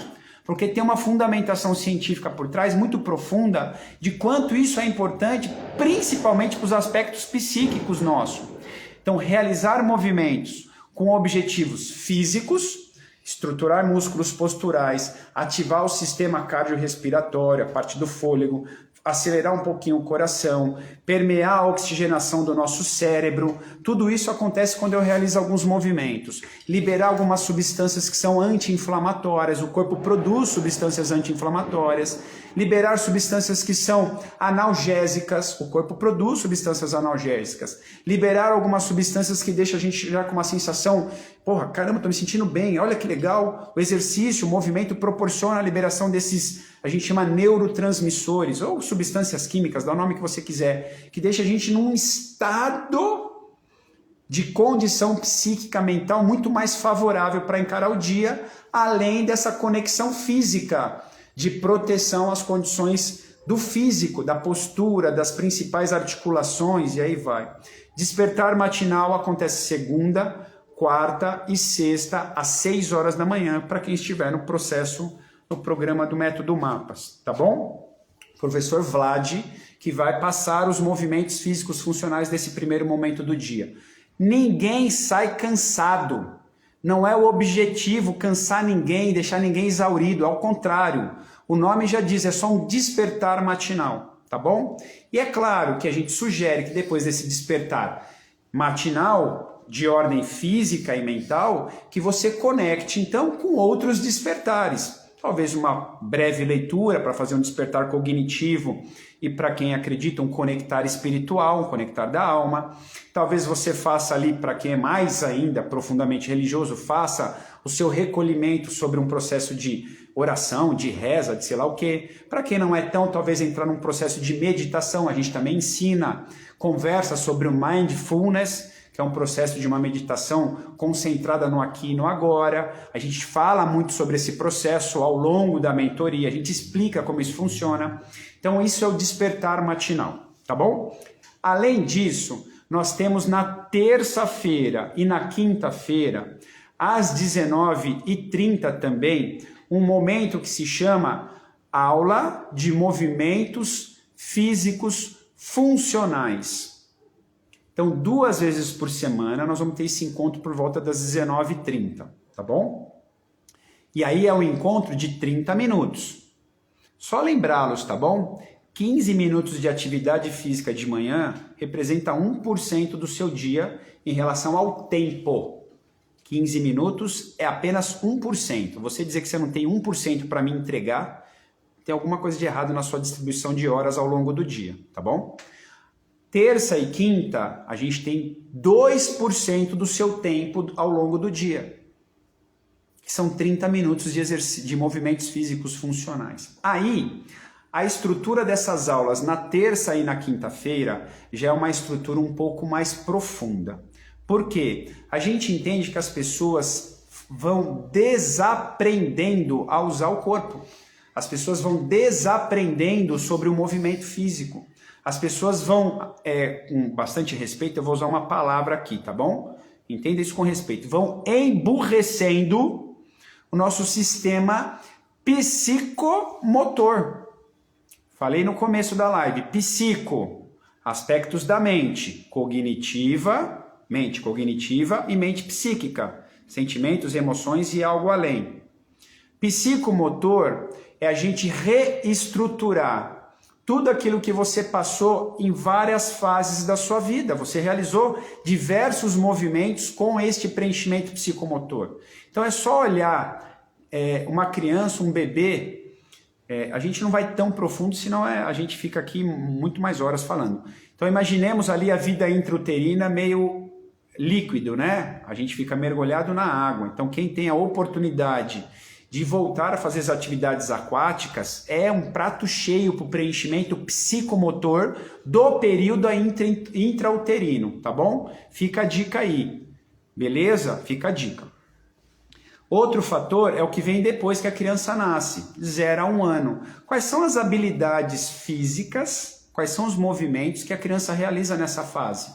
porque tem uma fundamentação científica por trás muito profunda de quanto isso é importante, principalmente para os aspectos psíquicos nossos. Então, realizar movimentos com objetivos físicos, estruturar músculos posturais, ativar o sistema cardiorrespiratório, a parte do fôlego, acelerar um pouquinho o coração, permear a oxigenação do nosso cérebro. Tudo isso acontece quando eu realizo alguns movimentos. Liberar algumas substâncias que são anti-inflamatórias, o corpo produz substâncias anti-inflamatórias. Liberar substâncias que são analgésicas, o corpo produz substâncias analgésicas. Liberar algumas substâncias que deixam a gente já com uma sensação, porra, caramba, tô me sentindo bem, olha que legal. O exercício, o movimento proporciona a liberação desses, a gente chama neurotransmissores, ou substâncias químicas, dá o nome que você quiser, que deixa a gente num estado de condição psíquica mental muito mais favorável para encarar o dia, além dessa conexão física de proteção às condições do físico, da postura, das principais articulações, e aí vai. Despertar matinal acontece segunda, quarta e sexta, às 6 horas da manhã, para quem estiver no processo, no programa do Método Mapas, tá bom? Professor Vlad, que vai passar os movimentos físicos funcionais desse primeiro momento do dia. Ninguém sai cansado. Não é o objetivo cansar ninguém, deixar ninguém exaurido, ao contrário. O nome já diz, é só um despertar matinal, tá bom? E é claro que a gente sugere que depois desse despertar matinal, de ordem física e mental, que você conecte então com outros despertares. Talvez uma breve leitura para fazer um despertar cognitivo e para quem acredita um conectar espiritual, um conectar da alma. Talvez você faça ali, para quem é mais ainda profundamente religioso, faça o seu recolhimento sobre um processo de oração, de reza, de sei lá o quê. Para quem não é tão, talvez entrar num processo de meditação, a gente também ensina, conversa sobre o mindfulness, que é um processo de uma meditação concentrada no aqui e no agora. A gente fala muito sobre esse processo ao longo da mentoria, a gente explica como isso funciona. Então isso é o despertar matinal, tá bom? Além disso, nós temos na terça-feira e na quinta-feira, às 19h30 também, um momento que se chama aula de movimentos físicos funcionais. Então, 2 vezes por semana, nós vamos ter esse encontro por volta das 19h30, tá bom? E aí é um encontro de 30 minutos. Só lembrá-los, tá bom? 15 minutos de atividade física de manhã representa 1% do seu dia em relação ao tempo. 15 minutos é apenas 1%. Você dizer que você não tem 1% para me entregar, tem alguma coisa de errado na sua distribuição de horas ao longo do dia, tá bom? Terça e quinta, a gente tem 2% do seu tempo ao longo do dia, que são 30 minutos de movimentos físicos funcionais. Aí, a estrutura dessas aulas na terça e na quinta-feira já é uma estrutura um pouco mais profunda. Por quê? A gente entende que as pessoas vão desaprendendo a usar o corpo. As pessoas vão desaprendendo sobre o movimento físico. As pessoas vão, com bastante respeito, eu vou usar uma palavra aqui, tá bom? Entenda isso com respeito. Vão emburrecendo o nosso sistema psicomotor. Falei no começo da live, psico, aspectos da mente cognitiva e mente psíquica, sentimentos, emoções e algo além. Psicomotor é a gente reestruturar tudo aquilo que você passou em várias fases da sua vida. Você realizou diversos movimentos com este preenchimento psicomotor. Então é só olhar uma criança, um bebê, a gente não vai tão profundo, senão a gente fica aqui muito mais horas falando. Então imaginemos ali a vida intrauterina meio líquido, né? A gente fica mergulhado na água. Então quem tem a oportunidade de voltar a fazer as atividades aquáticas é um prato cheio para o preenchimento psicomotor do período intrauterino, tá bom? Fica a dica aí, beleza? Fica a dica. Outro fator é o que vem depois que a criança nasce, 0 a 1 ano. Quais são as habilidades físicas, quais são os movimentos que a criança realiza nessa fase?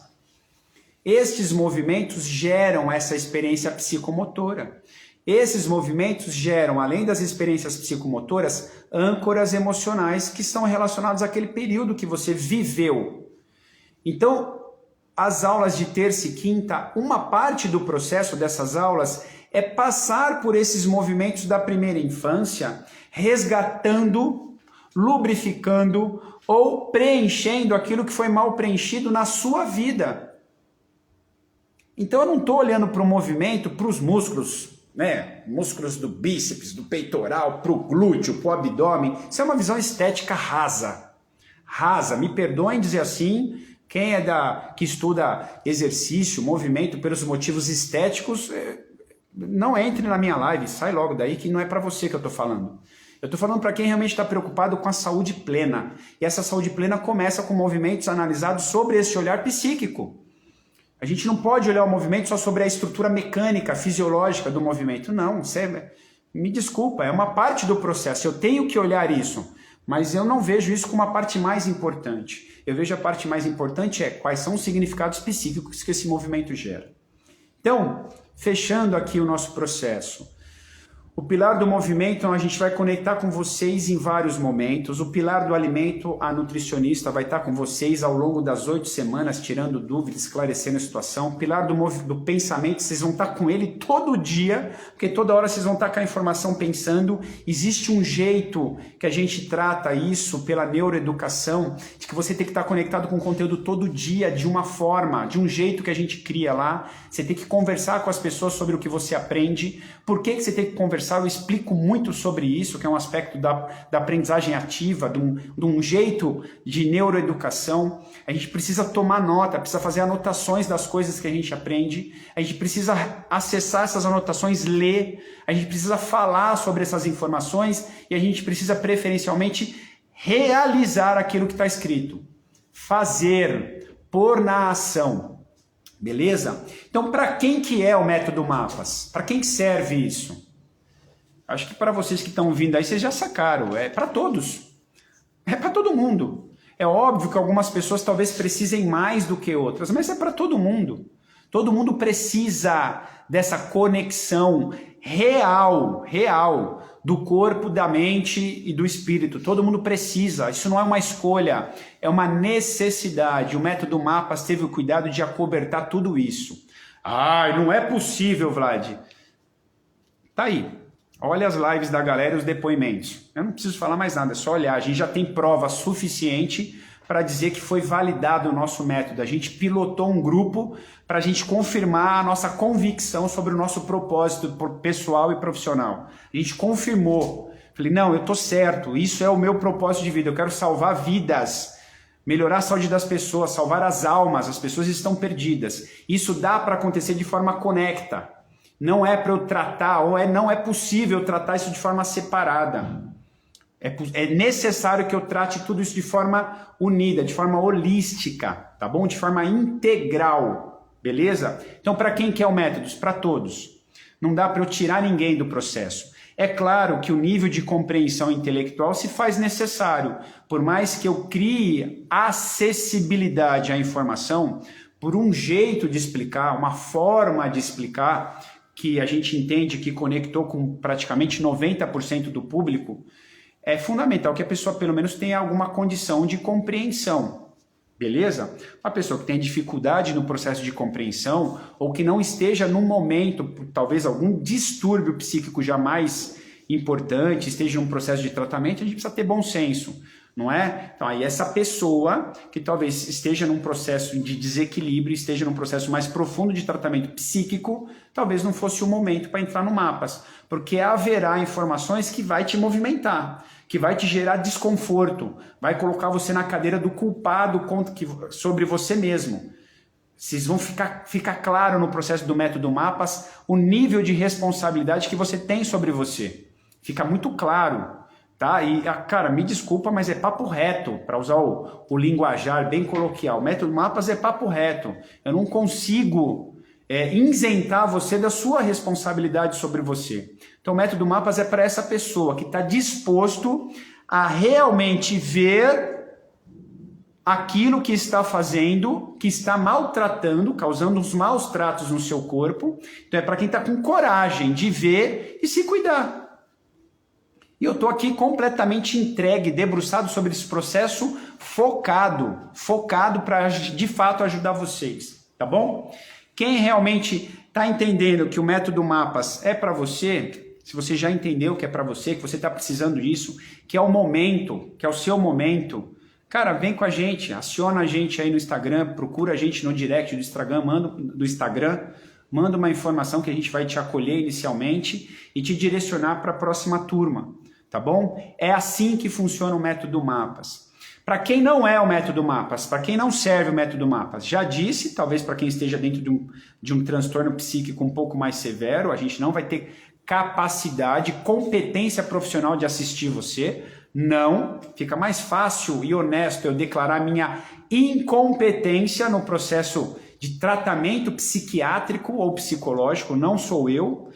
Estes movimentos geram essa experiência psicomotora. Esses movimentos geram, além das experiências psicomotoras, âncoras emocionais que são relacionadas àquele período que você viveu. Então, as aulas de terça e quinta, uma parte do processo dessas aulas é passar por esses movimentos da primeira infância, resgatando, lubrificando, ou preenchendo aquilo que foi mal preenchido na sua vida. Então eu não estou olhando para o movimento, para os músculos, né? Músculos do bíceps, do peitoral, para o glúteo, para o abdômen. Isso é uma visão estética rasa. Rasa, me perdoem dizer assim, quem que estuda exercício, movimento pelos motivos estéticos, não entre na minha live, sai logo daí que não é para você que eu estou falando. Eu estou falando para quem realmente está preocupado com a saúde plena. E essa saúde plena começa com movimentos analisados sobre esse olhar psíquico. A gente não pode olhar o movimento só sobre a estrutura mecânica, fisiológica do movimento. Não, me desculpa, é uma parte do processo. Eu tenho que olhar isso, mas eu não vejo isso como a parte mais importante. Eu vejo a parte mais importante quais são os significados específicos que esse movimento gera. Então, fechando aqui o nosso processo. O pilar do movimento, a gente vai conectar com vocês em vários momentos. O pilar do alimento, a nutricionista vai estar com vocês ao longo das 8 semanas, tirando dúvidas, esclarecendo a situação. O pilar do pensamento, vocês vão estar com ele todo dia, porque toda hora vocês vão estar com a informação pensando. Existe um jeito que a gente trata isso pela neuroeducação, de que você tem que estar conectado com o conteúdo todo dia, de uma forma, de um jeito que a gente cria lá. Você tem que conversar com as pessoas sobre o que você aprende. Por que você tem que conversar? Eu explico muito sobre isso, que é um aspecto da aprendizagem ativa, de um jeito de neuroeducação. A gente precisa tomar nota, precisa fazer anotações das coisas que a gente aprende, a gente precisa acessar essas anotações, ler, a gente precisa falar sobre essas informações e a gente precisa preferencialmente realizar aquilo que está escrito. Fazer, pôr na ação. Beleza? Então, para quem que é o método Mapas? Para quem que serve isso? Acho que para vocês que estão vindo aí, vocês já sacaram. É para todos. É para todo mundo. É óbvio que algumas pessoas talvez precisem mais do que outras, mas é para todo mundo. Todo mundo precisa dessa conexão real do corpo, da mente e do espírito. Todo mundo precisa. Isso não é uma escolha, é uma necessidade. O método Mapas teve o cuidado de acobertar tudo isso. Não é possível, Vlad. Tá aí. Olha as lives da galera e os depoimentos. Eu não preciso falar mais nada, é só olhar. A gente já tem prova suficiente para dizer que foi validado o nosso método. A gente pilotou um grupo para a gente confirmar a nossa convicção sobre o nosso propósito pessoal e profissional. A gente confirmou. Falei, não, eu tô certo, isso é o meu propósito de vida, eu quero salvar vidas, melhorar a saúde das pessoas, salvar as almas, as pessoas estão perdidas. Isso dá para acontecer de forma conecta. Não é para eu tratar, não é possível tratar isso de forma separada. É necessário que eu trate tudo isso de forma unida, de forma holística, tá bom? De forma integral, beleza? Então, para quem quer o método? Para todos. Não dá para eu tirar ninguém do processo. É claro que o nível de compreensão intelectual se faz necessário. Por mais que eu crie acessibilidade à informação, por um jeito de explicar, uma forma de explicar, que a gente entende que conectou com praticamente 90% do público, é fundamental que a pessoa pelo menos tenha alguma condição de compreensão, beleza? Uma pessoa que tem dificuldade no processo de compreensão ou que não esteja num momento, talvez algum distúrbio psíquico já mais importante, esteja num processo de tratamento, a gente precisa ter bom senso, não é? Então aí essa pessoa que talvez esteja num processo de desequilíbrio, esteja num processo mais profundo de tratamento psíquico, talvez não fosse o momento para entrar no Mapas, porque haverá informações que vai te movimentar, que vai te gerar desconforto, vai colocar você na cadeira do culpado sobre você mesmo. Vocês vão ficar claro no processo do método Mapas o nível de responsabilidade que você tem sobre você. Fica muito claro. Tá? E, cara, me desculpa, mas é papo reto, para usar o linguajar bem coloquial. O método Mapas é papo reto. Eu não consigo isentar você da sua responsabilidade sobre você. Então, o método Mapas é para essa pessoa que está disposto a realmente ver aquilo que está fazendo, que está maltratando, causando uns maus tratos no seu corpo. Então, é para quem está com coragem de ver e se cuidar. E eu estou aqui completamente entregue, debruçado sobre esse processo, focado para de fato ajudar vocês, tá bom? Quem realmente está entendendo que o método Mapas é para você, se você já entendeu que é para você, que você está precisando disso, que é o momento, que é o seu momento, cara, vem com a gente, aciona a gente aí no Instagram, procura a gente no direct do Instagram, manda uma informação que a gente vai te acolher inicialmente e te direcionar para a próxima turma, tá bom? É assim que funciona o método Mapas. Para quem não é o método Mapas, para quem não serve o método Mapas, já disse, talvez para quem esteja dentro de um transtorno psíquico um pouco mais severo, a gente não vai ter capacidade, competência profissional de assistir você. Não, fica mais fácil e honesto eu declarar minha incompetência no processo de tratamento psiquiátrico ou psicológico, não sou eu.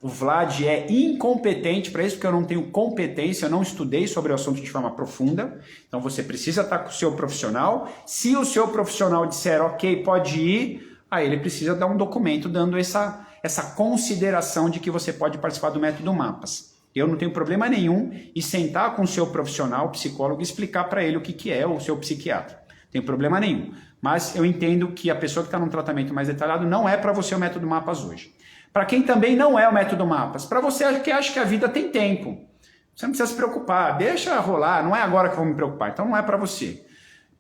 O Vlad é incompetente para isso, porque eu não tenho competência, eu não estudei sobre o assunto de forma profunda. Então você precisa estar com o seu profissional. Se o seu profissional disser, ok, pode ir, aí ele precisa dar um documento dando essa consideração de que você pode participar do método Mapas. Eu não tenho problema nenhum em sentar com o seu profissional, psicólogo, e explicar para ele o que é o seu psiquiatra. Não tem problema nenhum. Mas eu entendo que a pessoa que está num tratamento mais detalhado não é para você o método Mapas hoje. Para quem também não é o método Mapas, para você que acha que a vida tem tempo. Você não precisa se preocupar, deixa rolar, não é agora que eu vou me preocupar, então não é para você.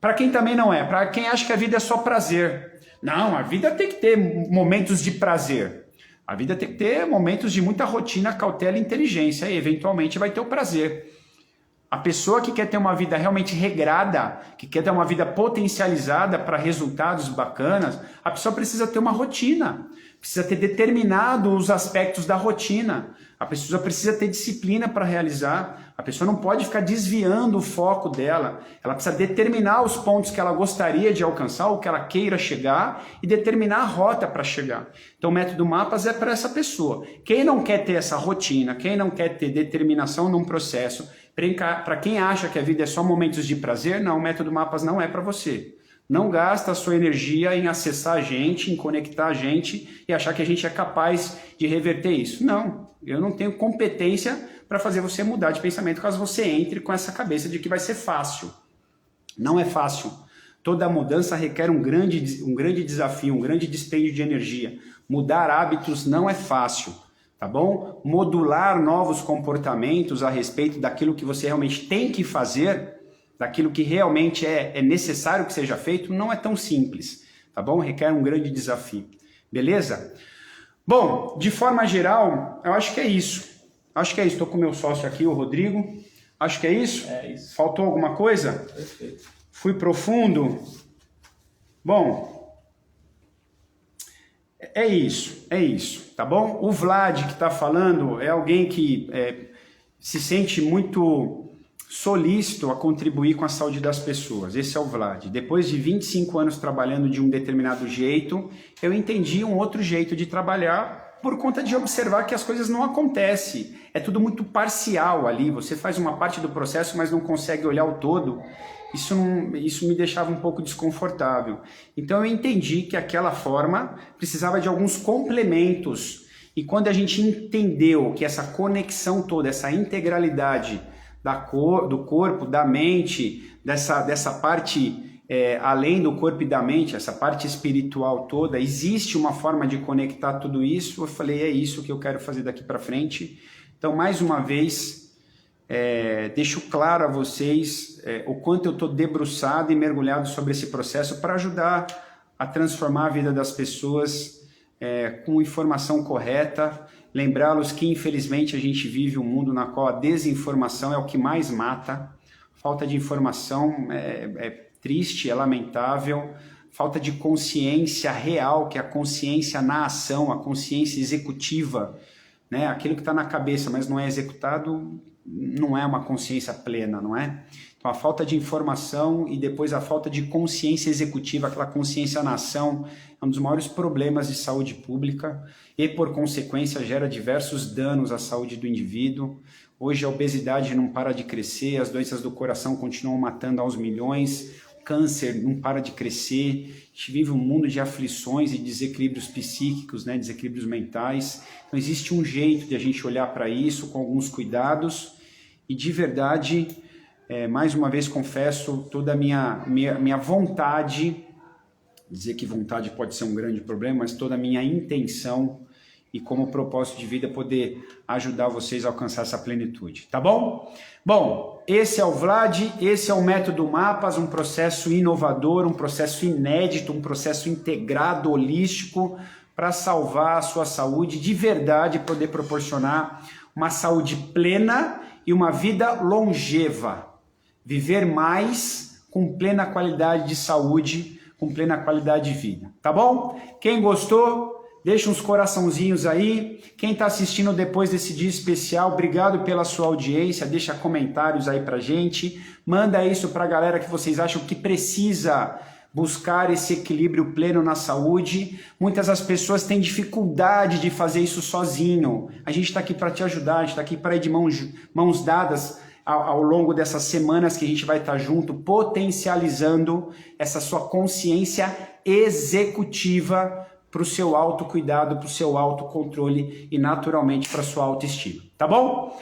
Para quem também não é, para quem acha que a vida é só prazer. Não, a vida tem que ter momentos de prazer. A vida tem que ter momentos de muita rotina, cautela e inteligência, e eventualmente vai ter o prazer. A pessoa que quer ter uma vida realmente regrada, que quer ter uma vida potencializada para resultados bacanas, a pessoa precisa ter uma rotina, precisa ter determinado os aspectos da rotina, a pessoa precisa ter disciplina para realizar, a pessoa não pode ficar desviando o foco dela, ela precisa determinar os pontos que ela gostaria de alcançar, ou que ela queira chegar, e determinar a rota para chegar. Então o método Mapas é para essa pessoa. Quem não quer ter essa rotina, quem não quer ter determinação num processo, para quem acha que a vida é só momentos de prazer, não, o método Mapas não é para você. Não gasta a sua energia em acessar a gente, em conectar a gente e achar que a gente é capaz de reverter isso. Não, eu não tenho competência para fazer você mudar de pensamento caso você entre com essa cabeça de que vai ser fácil. Não é fácil. Toda mudança requer um grande desafio, um grande dispêndio de energia. Mudar hábitos não é fácil, tá bom? Modular novos comportamentos a respeito daquilo que você realmente tem que fazer, daquilo que realmente é necessário que seja feito, não é tão simples, tá bom? Requer um grande desafio, beleza? Bom, de forma geral, eu acho que é isso. Acho que é isso. Estou com o meu sócio aqui, o Rodrigo. Acho que é isso. É isso. Faltou alguma coisa? Perfeito. Fui profundo? Bom, é isso, tá bom? O Vlad que está falando é alguém que se sente muito solícito a contribuir com a saúde das pessoas. Esse é o Vlad. Depois de 25 anos trabalhando de um determinado jeito, eu entendi um outro jeito de trabalhar por conta de observar que as coisas não acontecem. É tudo muito parcial ali. Você faz uma parte do processo, mas não consegue olhar o todo. Isso me deixava um pouco desconfortável. Então eu entendi que aquela forma precisava de alguns complementos. E quando a gente entendeu que essa conexão toda, essa integralidade do corpo, da mente, dessa parte além do corpo e da mente, essa parte espiritual toda, existe uma forma de conectar tudo isso. Eu falei, é isso que eu quero fazer daqui para frente. Então, mais uma vez, deixo claro a vocês o quanto eu estou debruçado e mergulhado sobre esse processo para ajudar a transformar a vida das pessoas com informação correta. Lembrá-los que, infelizmente, a gente vive um mundo na qual a desinformação é o que mais mata. Falta de informação é triste, é lamentável. Falta de consciência real, que é a consciência na ação, a consciência executiva, né? Aquilo que está na cabeça, mas não é executado, não é uma consciência plena, não é? Então, a falta de informação e depois a falta de consciência executiva, aquela consciência na ação, é um dos maiores problemas de saúde pública e, por consequência, gera diversos danos à saúde do indivíduo. Hoje a obesidade não para de crescer, as doenças do coração continuam matando aos milhões, o câncer não para de crescer, a gente vive um mundo de aflições e desequilíbrios psíquicos, né, desequilíbrios mentais. Então existe um jeito de a gente olhar para isso com alguns cuidados e, de verdade, mais uma vez confesso toda a minha vontade, dizer que vontade pode ser um grande problema, mas toda a minha intenção e como propósito de vida poder ajudar vocês a alcançar essa plenitude, tá bom? Bom, esse é o Vlad, esse é o Método Mapas, um processo inovador, um processo inédito, um processo integrado, holístico, para salvar a sua saúde de verdade, poder proporcionar uma saúde plena e uma vida longeva. Viver mais com plena qualidade de saúde, com plena qualidade de vida, tá bom? Quem gostou, deixa uns coraçãozinhos aí. Quem está assistindo depois desse dia especial, obrigado pela sua audiência, deixa comentários aí pra gente, manda isso pra galera que vocês acham que precisa buscar esse equilíbrio pleno na saúde. Muitas das pessoas têm dificuldade de fazer isso sozinho. A gente está aqui para te ajudar, a gente está aqui para ir de mãos dadas ao longo dessas semanas que a gente vai estar junto, potencializando essa sua consciência executiva para o seu autocuidado, para o seu autocontrole e naturalmente para a sua autoestima. Tá bom?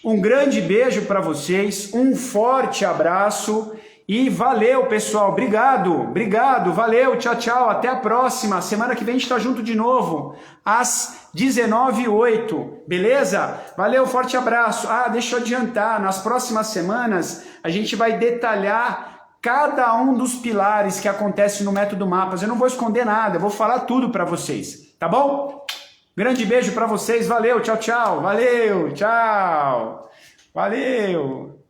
Um grande beijo para vocês, um forte abraço. E valeu, pessoal. Obrigado. Valeu, tchau, tchau. Até a próxima. Semana que vem a gente tá junto de novo, às 19h08. Beleza? Valeu, forte abraço. Deixa eu adiantar. Nas próximas semanas, a gente vai detalhar cada um dos pilares que acontece no Método Mapas. Eu não vou esconder nada. Eu vou falar tudo para vocês. Tá bom? Grande beijo para vocês. Valeu, tchau, tchau. Valeu, tchau. Valeu.